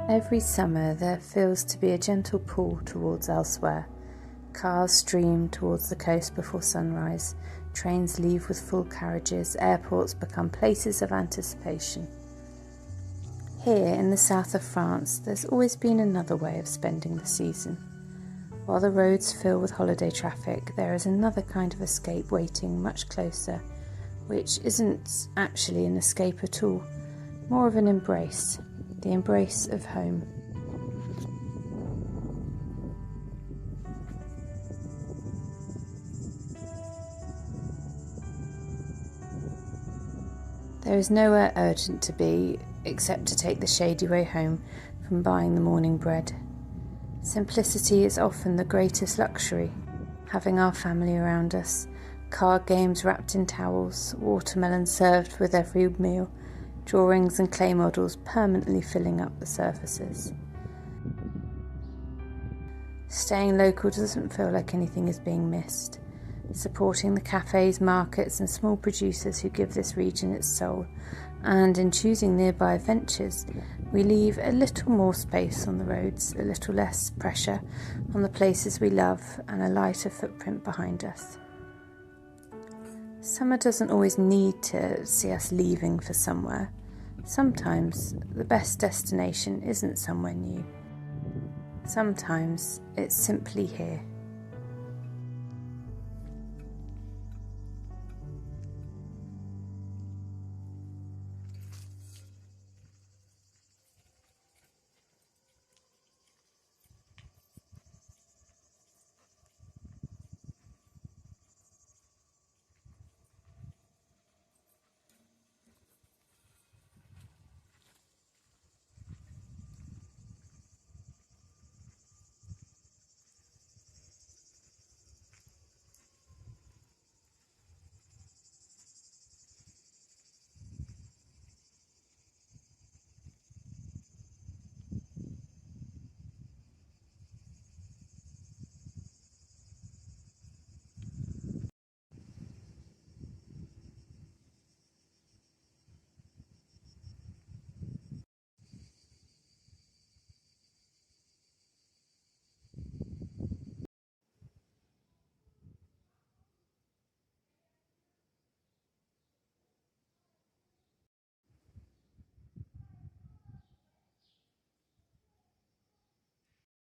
Every summer there feels to be a gentle pull towards elsewhere. Cars stream towards the coast before sunrise, trains leave with full carriages, airports become places of anticipation. Here in the south of France, there's always been another way of spending the season. While the roads fill with holiday traffic, there is another kind of escape waiting much closer, which isn't actually an escape at all, more of an embrace. The embrace of home. There is nowhere urgent to be, except to take the shady way home from buying the morning bread. Simplicity is often the greatest luxury, having our family around us, card games wrapped in towels, watermelon served with every meal, drawings and clay models permanently filling up the surfaces. Staying local doesn't feel like anything is being missed. Supporting the cafes, markets and small producers who give this region its soul, and in choosing nearby ventures, we leave a little more space on the roads, a little less pressure on the places we love, and a lighter footprint behind us. Summer doesn't always need to see us leaving for somewhere. Sometimes the best destination isn't somewhere new. Sometimes it's simply here.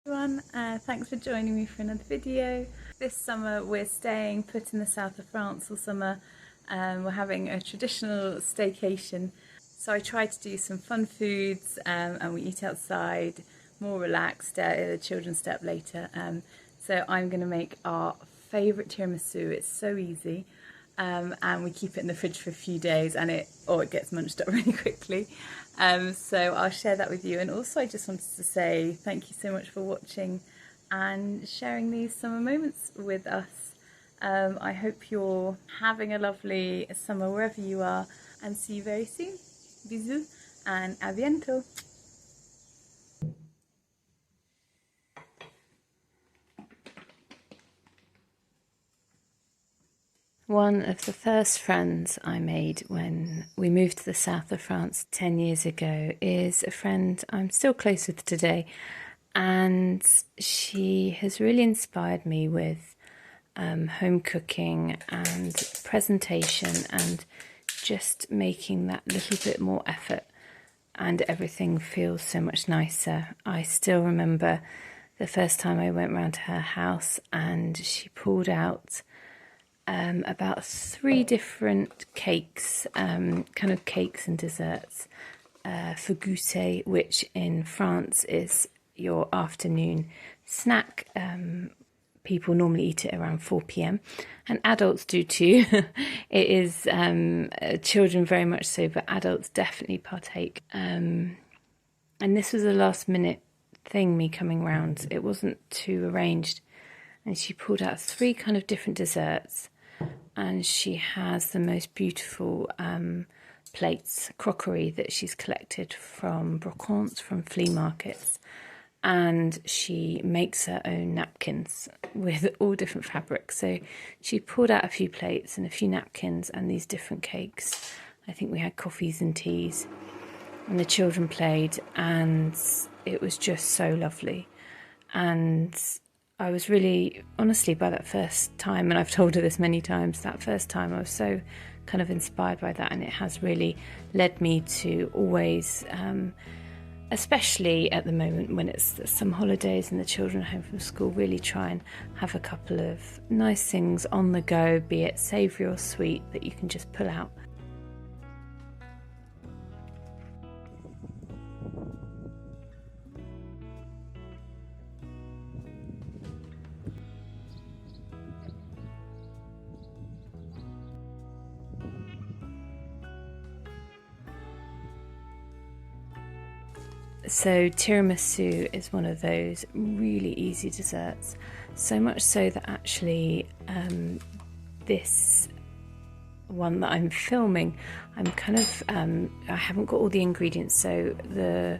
Everyone, thanks for joining me for another video. This summer we're staying put in the south of France all summer. We're having a traditional staycation, so I try to do some fun foods and we eat outside, more relaxed. The children stay up later, so I'm going to make our favourite tiramisu. It's so easy, and we keep it in the fridge for a few days and it gets munched up really quickly. So I'll share that with you, and also I just wanted to say thank you so much for watching and sharing these summer moments with us. I hope you're having a lovely summer wherever you are, and see you very soon. Bisous and à bientôt. One of the first friends I made when we moved to the south of France 10 years ago is a friend I'm still close with today, and she has really inspired me with home cooking and presentation and just making that little bit more effort, and everything feels so much nicer. I still remember the first time I went round to her house and she pulled out about 3 different cakes, kind of cakes and desserts for goûter, which in France is your afternoon snack. People normally eat it around 4 p.m. and adults do too. It is children very much so, but adults definitely partake. And this was a last minute thing, me coming round. It wasn't too arranged. And she pulled out 3 kind of different desserts, and she has the most beautiful plates, crockery that she's collected from brocantes, from flea markets. And she makes her own napkins with all different fabrics. So she pulled out a few plates and a few napkins and these different cakes. I think we had coffees and teas, and the children played, and it was just so lovely. And I was really, honestly, by that first time, and I've told her this many times, that first time I was so kind of inspired by that, and it has really led me to always, especially at the moment when it's some holidays and the children are home from school, really try and have a couple of nice things on the go, be it savoury or sweet, that you can just pull out. So tiramisu is one of those really easy desserts, so much so that actually this one that I'm filming, I'm kind of I haven't got all the ingredients, so the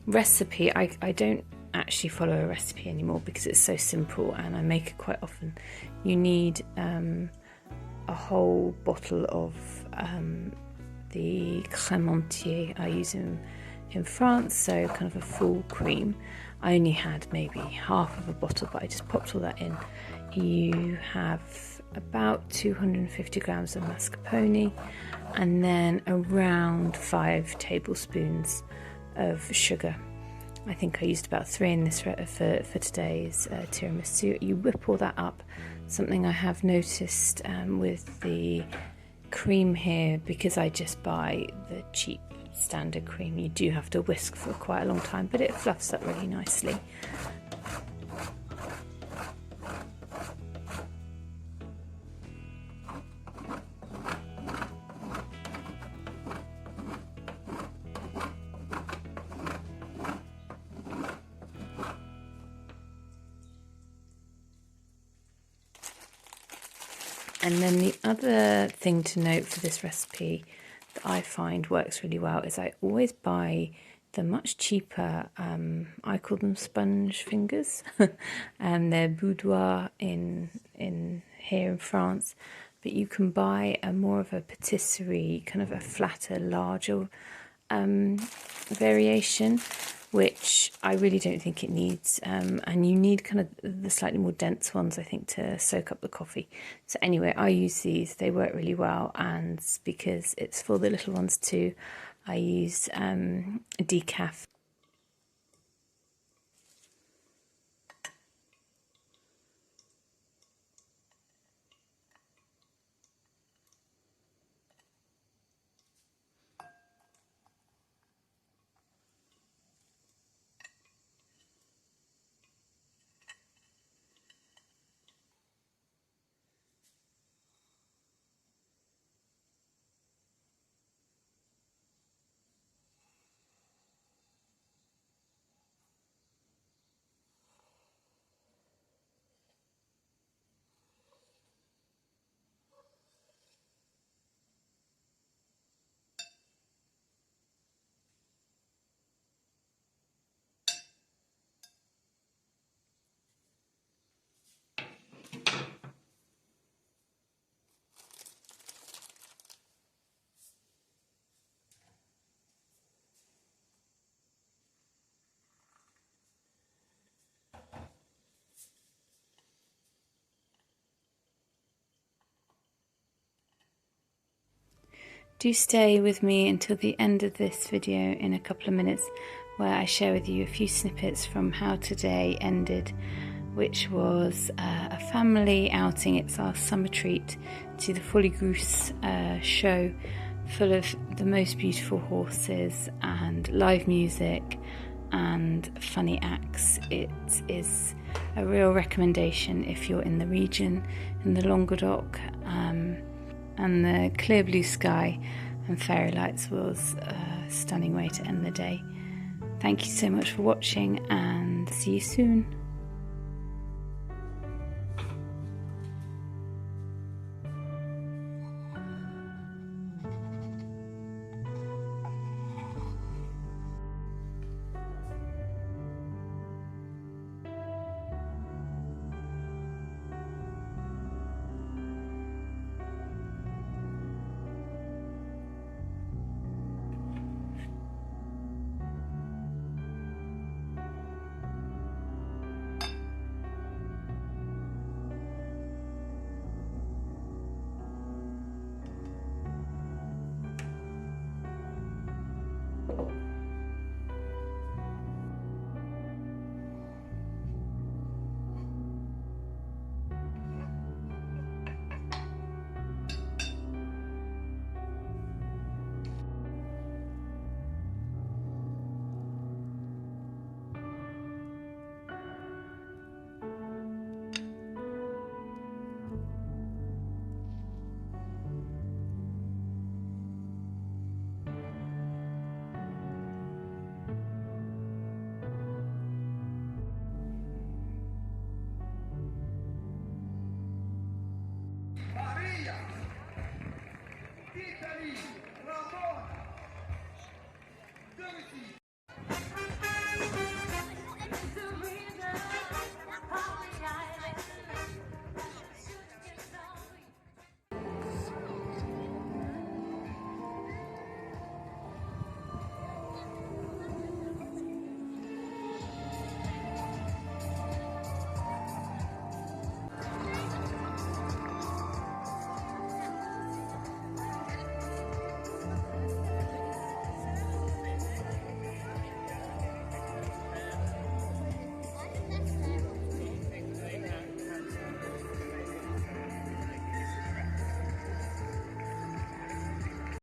recipe, I don't actually follow a recipe anymore because it's so simple and I make it quite often. You need a whole bottle of the crème entier. I use them in France, so kind of a full cream. I only had maybe half of a bottle, but I just popped all that in. You have about 250 grams of mascarpone, and then around 5 tablespoons of sugar. I think I used about 3 in this for today's tiramisu. You whip all that up. Something I have noticed with the cream here, because I just buy the cheap standard cream, you do have to whisk for quite a long time, but it fluffs up really nicely. And then the other thing to note for this recipe that I find works really well is I always buy the much cheaper, I call them sponge fingers, and they're boudoir in here in France, but you can buy a more of a patisserie, kind of a flatter, larger variation, which I really don't think it needs, and you need kind of the slightly more dense ones, I think, to soak up the coffee. So anyway, I use these, they work really well, and because it's for the little ones too, I use decaf. Do stay with me until the end of this video in a couple of minutes, where I share with you a few snippets from how today ended, which was a family outing. It's our summer treat to the Folies Gruss show, full of the most beautiful horses and live music and funny acts. It is a real recommendation if you're in the region, in the Languedoc, and the clear blue sky and fairy lights was a stunning way to end the day. Thank you so much for watching, and see you soon.